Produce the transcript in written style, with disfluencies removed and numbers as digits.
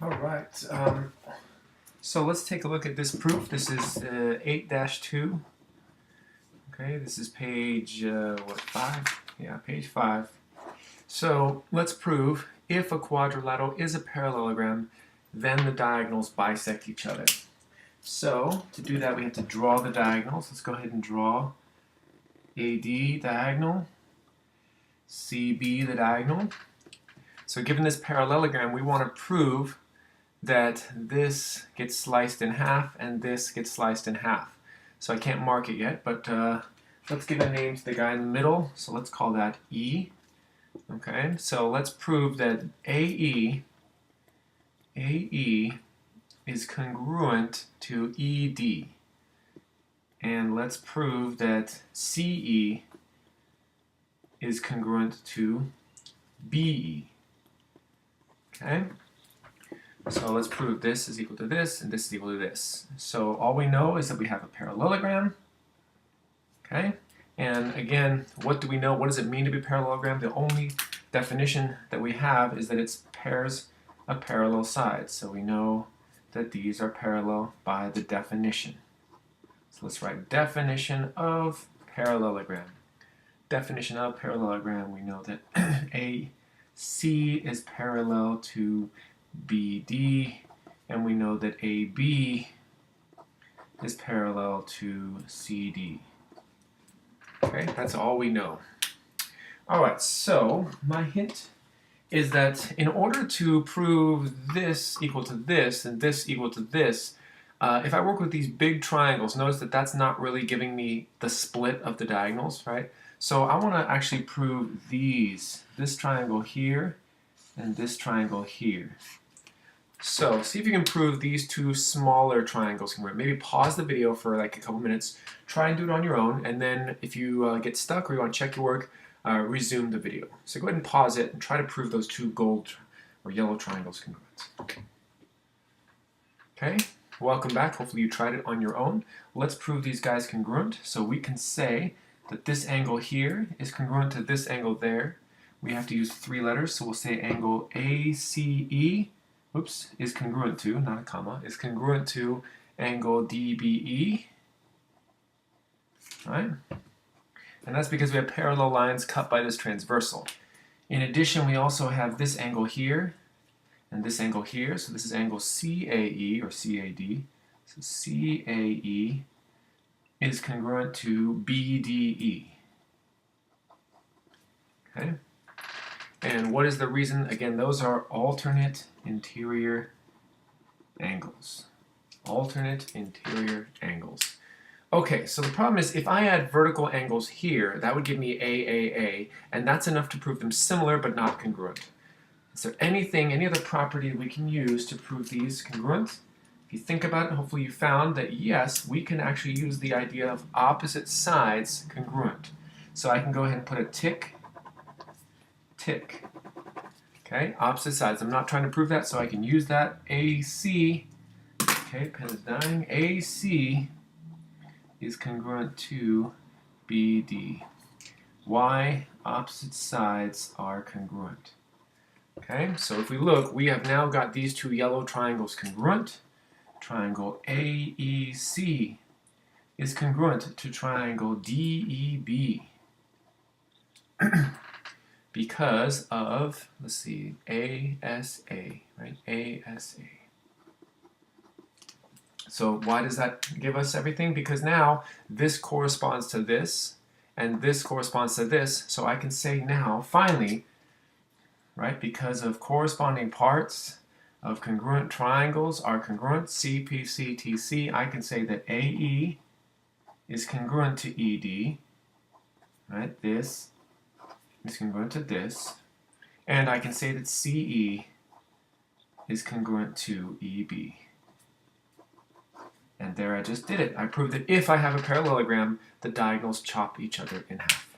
All right. So let's take a look at this proof. This is 8-2. Okay, this is page, 5? Yeah, page 5. So let's prove if a quadrilateral is a parallelogram, then the diagonals bisect each other. So to do that, we have to draw the diagonals. Let's go ahead and draw AD diagonal, CB the diagonal. So given this parallelogram, we want to prove that this gets sliced in half and this gets sliced in half. So I can't mark it yet, but let's give a name to the guy in the middle. So let's call that E. Okay, so let's prove that AE is congruent to ED. And let's prove that CE is congruent to BE. Okay? So let's prove this is equal to this and this is equal to this. So all we know is that we have a parallelogram. Okay? And again, what do we know? What does it mean to be a parallelogram? The only definition that we have is that it's pairs of parallel sides. So we know that these are parallel by the definition. So let's write definition of parallelogram. Definition of parallelogram, we know that AC is parallel to BD, and we know that AB is parallel to CD. Okay, that's all we know. Alright, so my hint is that in order to prove this equal to this and this equal to this, if I work with these big triangles, notice that that's not really giving me the split of the diagonals, right? So I want to actually prove this triangle here and this triangle here. So see if you can prove these two smaller triangles congruent. Maybe pause the video for like a couple minutes, try and do it on your own, and then if you get stuck or you want to check your work, resume the video. So go ahead and pause it and try to prove those two gold or yellow triangles congruent. Okay, welcome back. Hopefully you tried it on your own. Let's prove these guys congruent. So we can say that this angle here is congruent to this angle there. We have to use 3 letters, so we'll say angle ACE, is congruent to, not a comma, is congruent to angle DBE, right? And that's because we have parallel lines cut by this transversal. In addition, we also have this angle here and this angle here, so this is angle CAE or CAD. So CAE is congruent to BDE. Okay? And what is the reason? Again, those are alternate interior angles. Alternate interior angles. Okay, so the problem is if I add vertical angles here, that would give me AAA, and that's enough to prove them similar but not congruent. Is there any other property we can use to prove these congruent? If you think about it, hopefully you found that yes, we can actually use the idea of opposite sides congruent. So I can go ahead and put a tick. Okay, opposite sides. I'm not trying to prove that, so I can use that. AC, okay, pen is dying. AC is congruent to BD. Why opposite sides are congruent. Okay, so if we look, we have now got these two yellow triangles congruent. Triangle AEC is congruent to triangle DEB. Because of, let's see, ASA, right? ASA. So why does that give us everything? Because now this corresponds to this, and this corresponds to this. So I can say now, finally, right, because of corresponding parts of congruent triangles are congruent, CPCTC, I can say that AE is congruent to ED, right? This is congruent to this, and I can say that CE is congruent to EB. And there I just did it. I proved that if I have a parallelogram, the diagonals chop each other in half.